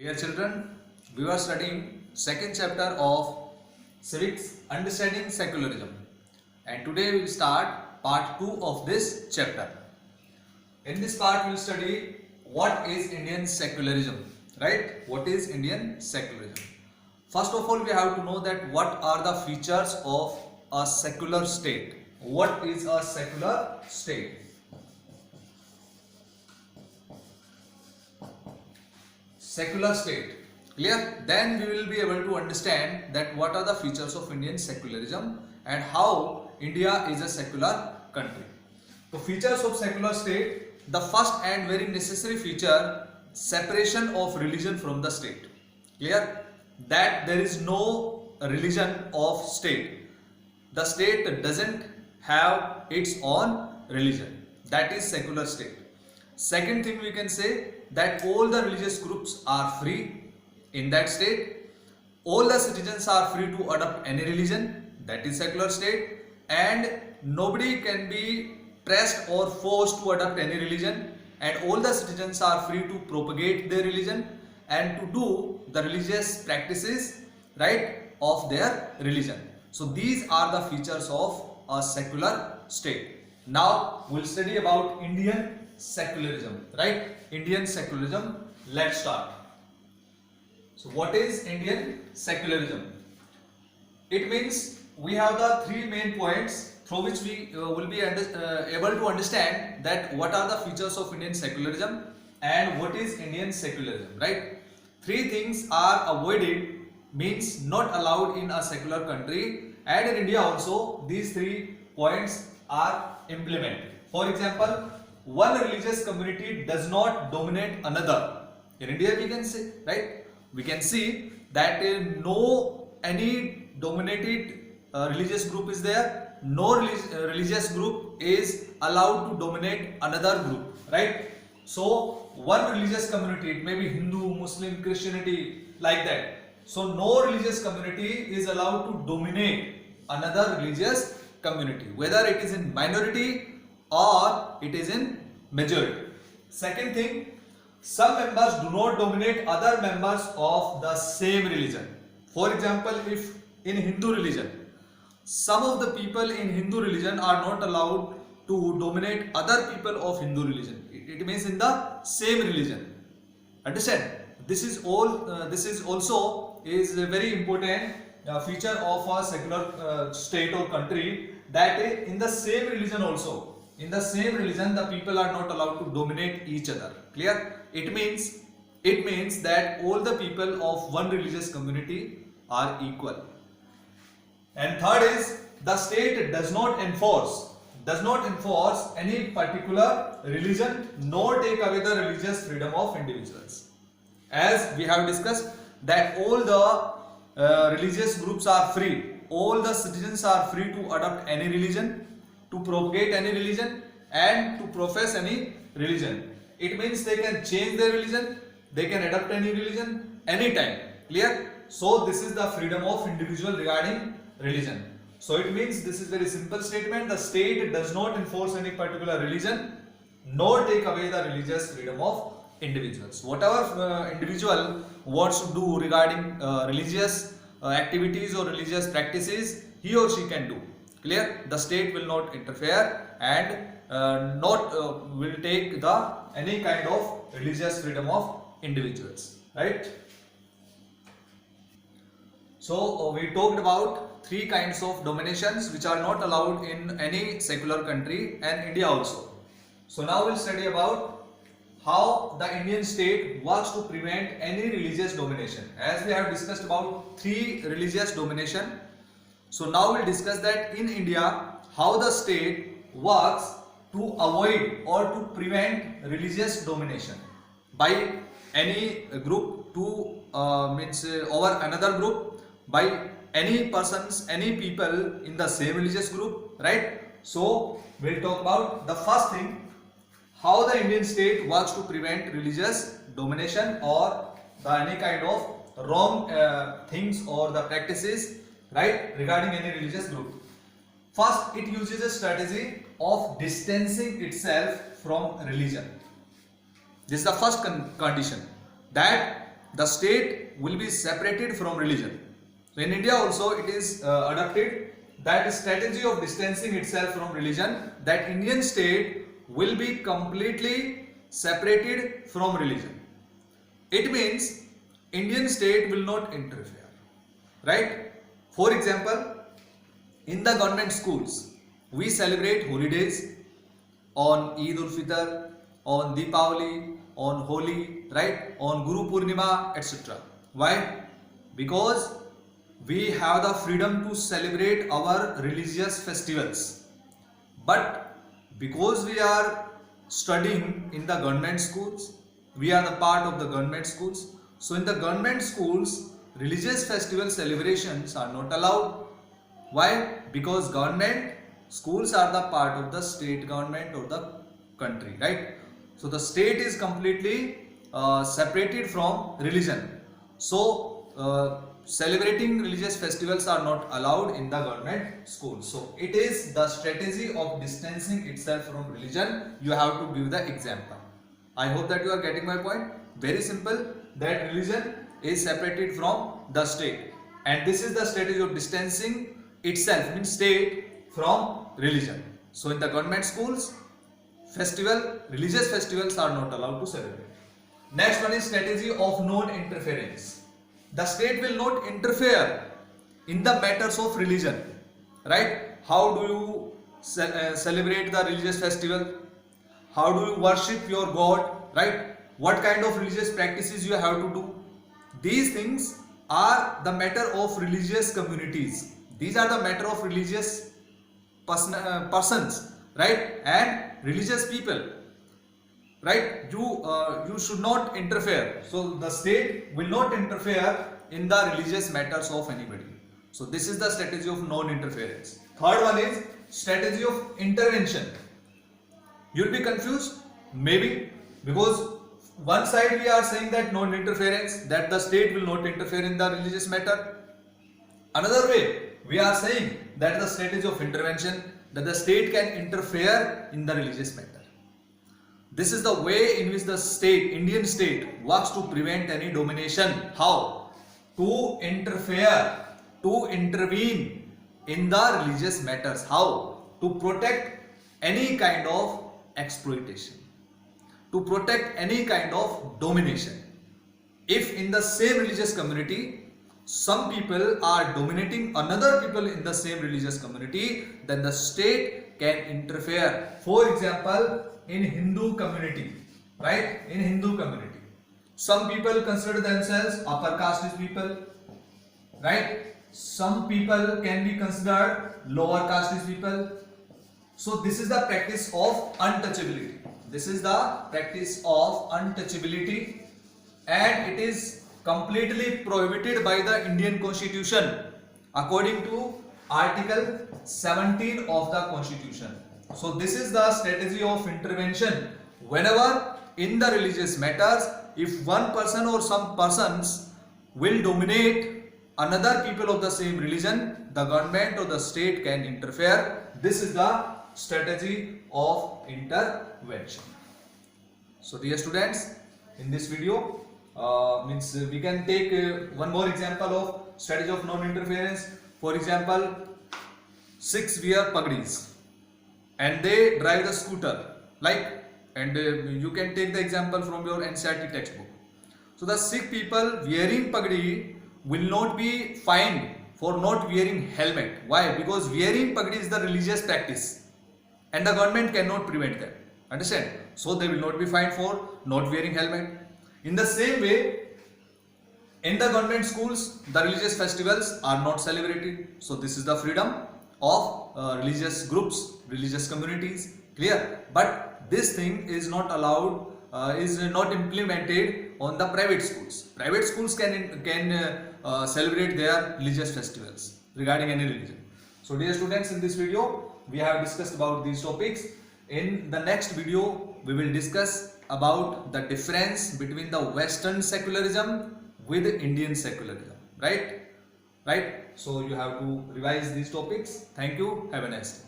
Dear children, we are studying second chapter of Civics Understanding Secularism, and today we will start part 2 of this chapter. In this part we will study what is Indian secularism, right? What is Indian secularism? First of all, we have to know that what are the features of a secular state. What is a secular state? Secular state, clear? Then we will be able to understand that what are the features of Indian secularism and how India is a secular country. So features of secular state, the first and very necessary feature, separation of religion from the state, clear? That there is no religion of state. The state doesn't have its own religion. That is secular state. Second thing we can say that all the religious groups are free in that state. All the citizens are free to adopt any religion. That is secular state. And nobody can be pressed or forced to adopt any religion. And all the citizens are free to propagate their religion and to do the religious practices, right, of their religion. So these are the features of a secular state. Now we'll study about Indian secularism, right? Indian secularism. Let's start. So what is Indian secularism? It means we have the three main points through which we will be able to understand that what are the features of Indian secularism and what is Indian secularism, right? Three things are avoided, means not allowed in a secular country, and in India also these 3 points are implemented. For example, one religious community does not dominate another. In India we can say, right? We can see that no any dominated religious group is there. No religious group is allowed to dominate another group, right? So one religious community, it may be Hindu, Muslim, Christianity, like that. So no religious community is allowed to dominate another religious community, whether it is in minority or it is in majority. Second thing, some members do not dominate other members of the same religion. For example, if in Hindu religion, some of the people in Hindu religion are not allowed to dominate other people of Hindu religion. It means in the same religion. Understand? This is also is a very important feature of a secular state or country, that in the same religion also, in the same religion the people are not allowed to dominate each other. Clear? It means that all the people of one religious community are equal. And third is, the state does not enforce any particular religion nor take away the religious freedom of individuals. As we have discussed that all the religious groups are free, all the citizens are free to adopt any religion, to propagate any religion and to profess any religion. It means they can change their religion, they can adopt any religion anytime. Clear? So this is the freedom of individual regarding religion. So it means, this is very simple statement, the state does not enforce any particular religion nor take away the religious freedom of individuals. Whatever individual wants to do regarding religious activities or religious practices, he or she can do. Clear? The state will not interfere and will take the any kind of religious freedom of individuals, right? So we talked about 3 kinds of dominations which are not allowed in any secular country, and India also. So now we'll study about how the Indian state works to prevent any religious domination. As we have discussed about 3 religious domination, so now we'll discuss that in India how the state works to avoid or to prevent religious domination by any group to over another group, by any persons, any people in the same religious group, right? So we'll talk about the first thing, how the Indian state works to prevent religious domination or any kind of wrong things or the practices, right, regarding any religious group. First, it uses a strategy of distancing itself from religion. This is the first condition, that the state will be separated from religion. So in India also it is adopted that strategy of distancing itself from religion, that Indian state will be completely separated from religion. It means Indian state will not interfere, right? For example, in the government schools, we celebrate holidays on Eid ul-Fitr, on Deepavali, on Holi, right? On Guru Purnima, etc. Why? Because we have the freedom to celebrate our religious festivals. But because we are studying in the government schools, we are the part of the government schools. So in the government schools, religious festival celebrations are not allowed. Why? Because government schools are the part of the state government of the country, right? So the state is completely separated from religion. So celebrating religious festivals are not allowed in the government schools. So it is the strategy of distancing itself from religion. You have to give the example. I hope that you are getting my point. Very simple, that religion is separated from the state, and this is the strategy of distancing itself, means state, from religion. So in the government schools, religious festivals are not allowed to celebrate. Next one is strategy of non-interference. The state will not interfere in the matters of religion, right? How do you celebrate the religious festival? How do you worship your God, right? What kind of religious practices you have to do? These things are the matter of religious communities. These are the matter of religious persons, right? And religious people, right? You should not interfere. So the state will not interfere in the religious matters of anybody. So this is the strategy of non-interference. Third one is strategy of intervention. You'll be confused, maybe, because one side we are saying that non-interference, that the state will not interfere in the religious matter. Another way we are saying that the strategy of intervention, that the state can interfere in the religious matter. This is the way in which the state, Indian state, works to prevent any domination. How? To interfere, to intervene in the religious matters. How? To protect any kind of exploitation, to protect any kind of domination. If in the same religious community some people are dominating another people in the same religious community, then the state can interfere. For example, in Hindu community, right? In Hindu community, some people consider themselves upper caste people, right? Some people can be considered lower caste people. So this is the practice of untouchability. This is the practice of untouchability, and it is completely prohibited by the Indian Constitution according to Article 17 of the Constitution. So this is the strategy of intervention. Whenever in the religious matters, if one person or some persons will dominate another people of the same religion, the government or the state can interfere. This is the strategy of intervention. So dear students, in this video we can take one more example of strategy of non-interference. For example, Sikhs wear pagdis and they drive the scooter, like, and you can take the example from your NCERT textbook. So the Sikh people wearing pagdi will not be fined for not wearing helmet. Why? Because wearing pagdi is the religious practice and the government cannot prevent them. Understand? So they will not be fined for not wearing helmet. In the same way, in the government schools, the religious festivals are not celebrated. So this is the freedom of religious groups, religious communities. Clear? But this thing is not allowed, is not implemented on the private schools. Private schools can celebrate their religious festivals regarding any religion. So dear students, in this video we have discussed about these topics. In the next video we will discuss about the difference between the Western secularism with Indian secularism. Right? So you have to revise these topics. Thank you. Have a nice day.